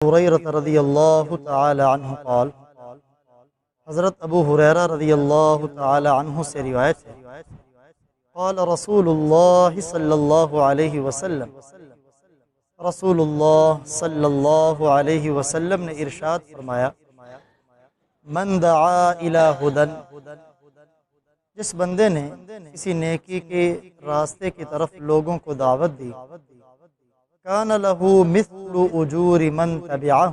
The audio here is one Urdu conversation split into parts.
هريرة رضی اللہ تعالی عنہ قال، حضرت ابو ہریرہ رضی اللہ تعالی عنہ سے روایت ہے، قال رسول اللہ صلی اللہ علیہ وسلم، رسول اللہ صلی اللہ علیہ وسلم نے ارشاد فرمایا، من دعا الی ہدن، جس بندے نے کسی نیکی کے راستے کی طرف لوگوں کو دعوت دی، کان لہ مثل اجور من تبعہ،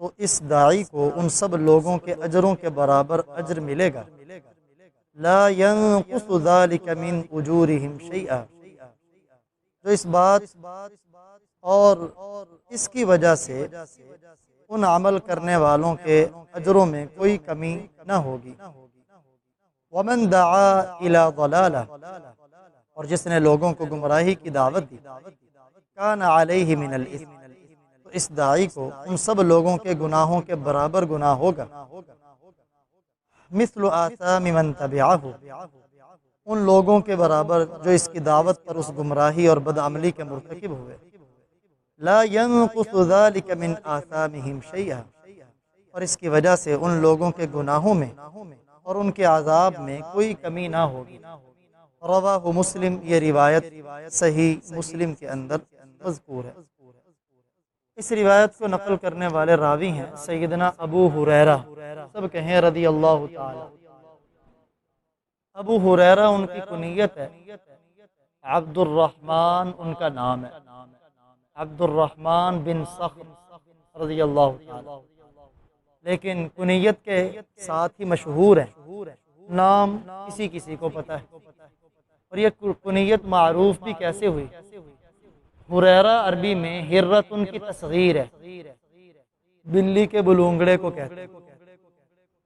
تو اس داعی کو ان سب لوگوں کے اجروں کے برابر اجر ملے گا، لا ينقص ذلك من اجورہم شیئا، جو اس بات اور اس کی وجہ سے ان عمل کرنے والوں کے اجروں میں کوئی کمی نہ ہوگی۔ ومن دعا الى ضلالہ، اور جس نے لوگوں کو گمراہی کی دعوت دی، کان علیہ من الاثم، تو اس داعی کو ان سب لوگوں کے گناہوں کے برابر گناہ ہوگا، مثل آثام من تبعہ، ان لوگوں کے برابر جو اس کی دعوت پر اس گمراہی اور بدعملی کے مرتکب ہوئے، لا ينقص ذلك من آثامہم شیئا، اور اس کی وجہ سے ان لوگوں کے گناہوں میں اور ان کے عذاب میں کوئی کمی نہ ہوگی۔ رواہ مسلم، یہ روایت صحیح مسلم کے اندر مذکور ہے۔ اس روایت کو نقل کرنے والے راوی ہیں سیدنا ابو ہریرہ، سب کہیں رضی اللہ تعالی۔ ابو ہریرہ ان کی کنیت ہے، عبد الرحمن ان کا نام ہے، عبد الرحمن بن صخر رضی اللہ تعالی، لیکن کنیت کے ساتھ ہی مشہور ہے، نام کسی کسی کو پتہ ہے۔ اور یہ کنیت معروف بھی کیسے ہوئی؟ ہریرہ عربی میں ہرتن کی تصغیر ہے، بلی کے بلونگڑے کو کہتے ہیں،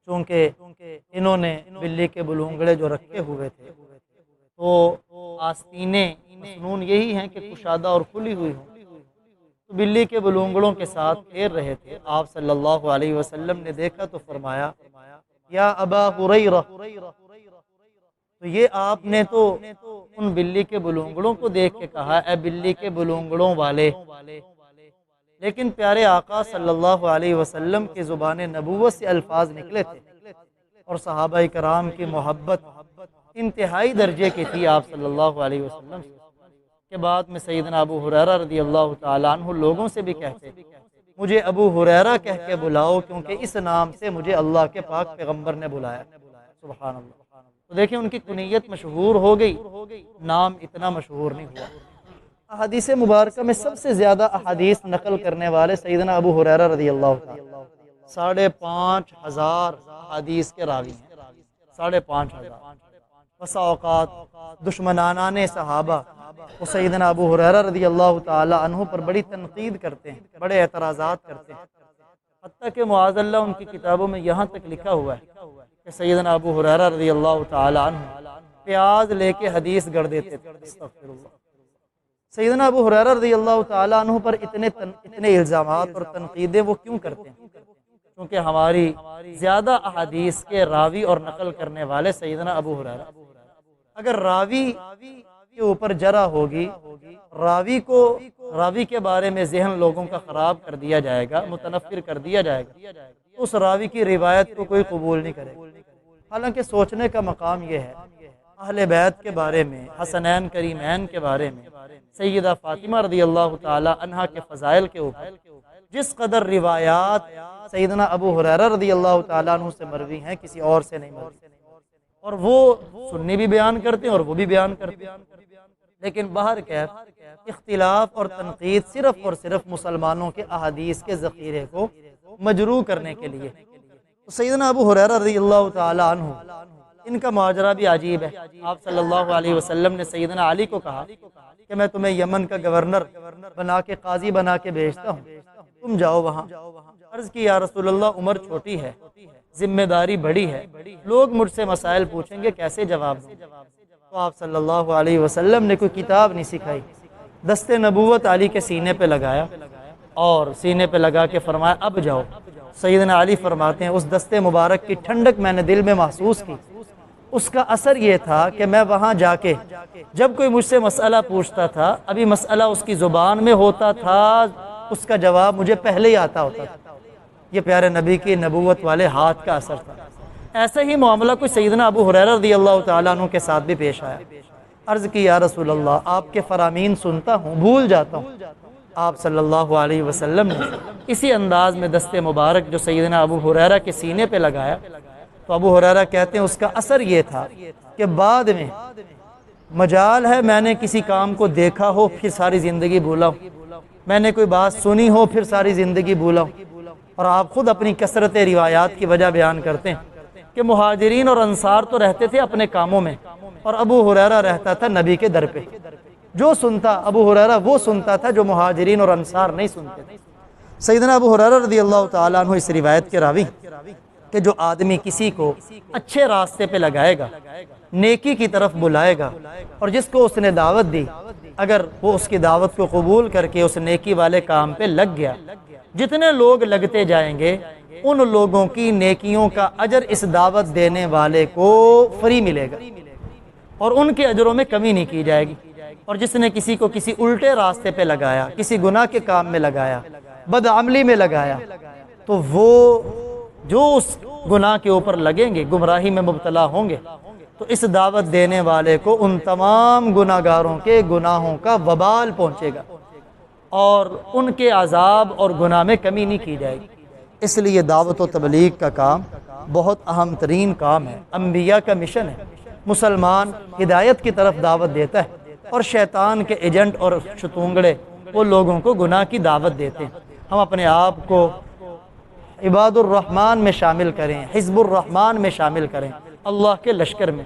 چونکہ انہوں نے بلی کے بلونگڑے جو رکھے ہوئے تھے تو آستینیں مسنون یہی ہیں کہ کشادہ اور کھلی ہوئی ہوں، تو بلی کے بلونگڑوں کے ساتھ پھیر رہے تھے۔ آپ صلی اللہ علیہ وسلم نے دیکھا تو فرمایا، یا ابا ہریرہ، تو یہ آپ نے تو ان بلی کے بلونگڑوں کو دیکھ کے کہا، اے بلی کے بلونگڑوں والے، لیکن پیارے آقا صلی اللہ علیہ وسلم کی زبان نبوت سے الفاظ نکلے تھے، اور صحابہ کرام کی محبت انتہائی درجے کی تھی آپ صلی اللہ علیہ وسلم سے، کے بعد میں سیدنا ابو ہریرہ رضی اللہ تعالیٰ عنہ لوگوں سے بھی کہتے، مجھے ابو ہریرہ کہہ کے بلاؤ، کیونکہ اس نام سے مجھے اللہ کے پاک پیغمبر نے بلایا۔ سبحان اللہ۔ تو دیکھیں ان کی کنیت مشہور ہو گئی، نام اتنا مشہور نہیں ہوا۔ احادیث مبارکہ میں سب سے زیادہ احادیث نقل کرنے والے سیدنا ابو ہریرہ رضی اللہ تعالیٰ، 5,500 احادیث کے راوی ہیں، 5,500۔ بسا اوقات دشمنان صحابہ وہ سیدنا ابو ہریرہ رضی اللہ تعالیٰ عنہ پر بڑی تنقید کرتے ہیں، بڑے اعتراضات کرتے ہیں، حتیٰ کہ معاذ اللہ ان کی کتابوں میں یہاں تک لکھا ہوا ہے کہ سیدنا ابو ہریرہ رضی اللہ تعالیٰ عنہ پیاز لے کے حدیث گڑھ دیتے تھے۔ استغفر اللہ۔ سیدنا ابو ہریرہ رضی اللہ تعالیٰ عنہ پر اتنے الزامات اور تنقیدیں وہ کیوں کرتے ہیں؟ کیونکہ ہماری زیادہ احادیث کے راوی اور نقل کرنے والے سیدنا ابو ہریرہ۔ اگر راوی کے اوپر جرح ہوگی، راوی کے بارے میں ذہن لوگوں کا خراب کر دیا جائے گا، متنفر کر دیا جائے گا، تو اس راوی کی روایت کو کوئی قبول نہیں کرے گا۔ حالانکہ سوچنے کا مقام یہ ہے، اہل بیت کے بارے میں، حسنین کریمین کے بارے میں، سیدہ فاطمہ رضی اللہ تعالی عنہا کے فضائل کے اوپر جس قدر روایات سیدنا ابو ہریرہ رضی اللہ تعالیٰ عنہ سے مروی ہیں، کسی اور سے نہیں مروی، اور وہ سنی بھی بیان کرتے ہیں اور وہ بھی بیان کرتے ہیں۔ لیکن بہرکیف اختلاف اور تنقید صرف اور صرف مسلمانوں کے احادیث کے ذخیرے کو مجروح کرنے کے لیے۔ تو سیدنا ابو ہریرہ رضی اللہ تعالیٰ عنہ، ان کا ماجرا بھی عجیب ہے۔ آپ صلی اللہ علیہ وسلم نے سیدنا علی کو کہا کہ میں تمہیں یمن کا گورنر بنا کے، قاضی بنا کے بھیجتا ہوں، تم جاؤ وہاں۔ عرض کی یا رسول اللہ، عمر چھوٹی ہے، ذمہ داری بڑی ہے، لوگ مجھ سے مسائل پوچھیں گے، کیسے جواب دوں؟ تو آپ صلی اللہ علیہ وسلم نے کوئی کتاب نہیں سکھائی، دست نبوت علی کے سینے پہ لگایا اور سینے پہ لگا کے فرمایا اب جاؤ۔ سیدنا علی فرماتے ہیں اس دست مبارک کی ٹھنڈک میں نے دل میں محسوس کی، اس کا اثر یہ تھا کہ میں وہاں جا کے جب کوئی مجھ سے مسئلہ پوچھتا تھا، ابھی مسئلہ اس کی زبان میں ہوتا تھا اس کا جواب مجھے پہلے ہی آتا ہوتا تھا۔ یہ پیارے نبی کی نبوت والے ہاتھ کا اثر تھا۔ ایسا ہی معاملہ کوئی سیدنا ابو ہریرہ رضی اللہ تعالیٰ عنہ کے ساتھ بھی پیش آیا۔ عرض کی یا رسول اللہ، آپ کے فرامین سنتا ہوں، بھول جاتا ہوں۔ آپ صلی اللہ علیہ وسلم نے اسی انداز میں دست مبارک جو سیدنا ابو ہریرہ کے سینے پہ لگایا، تو ابو ہریرہ کہتے ہیں اس کا اثر یہ تھا کہ بعد میں مجال ہے میں نے کسی کام کو دیکھا ہو پھر ساری زندگی بھولا ہوں، میں نے کوئی بات سنی ہو پھر ساری زندگی بھولا ہوں۔ اور آپ خود اپنی کثرت روایات کی وجہ بیان کرتے ہیں کہ مہاجرین اور انصار تو رہتے تھے اپنے کاموں میں، اور ابو ہریرہ رہتا تھا نبی کے در پہ۔ جو سنتا ابو ہریرہ وہ سنتا تھا جو مہاجرین اور انصار نہیں سنتے تھے۔ سیدنا ابو ہریرہ رضی اللہ تعالیٰ عنہ اس روایت کے راوی کہ جو آدمی کسی کو اچھے راستے پہ لگائے گا، نیکی کی طرف بلائے گا، اور جس کو اس نے دعوت دی اگر وہ اس کی دعوت کو قبول کر کے اس نیکی والے کام پہ لگ گیا، جتنے لوگ لگتے جائیں گے ان لوگوں کی نیکیوں کا اجر اس دعوت دینے والے کو فری ملے گا، اور ان کے اجروں میں کمی نہیں کی جائے گی۔ اور جس نے کسی کو کسی الٹے راستے پہ لگایا، کسی گناہ کے کام میں لگایا، بدعملی میں لگایا، تو وہ جو اس گناہ کے اوپر لگیں گے، گمراہی میں مبتلا ہوں گے، تو اس دعوت دینے والے کو ان تمام گناہگاروں کے گناہوں کا وبال پہنچے گا، اور ان کے عذاب اور گناہ میں کمی نہیں کی جائے گی۔ اس لیے دعوت و تبلیغ کا کام بہت اہم ترین کام ہے، انبیاء کا مشن ہے۔ مسلمان ہدایت کی طرف دعوت دیتا ہے، اور شیطان کے ایجنٹ اور شتونگڑے وہ لوگوں کو گناہ کی دعوت دیتے ہیں۔ ہم اپنے آپ کو عباد الرحمن میں شامل کریں، حزب الرحمن میں شامل کریں، اللہ کے لشکر میں۔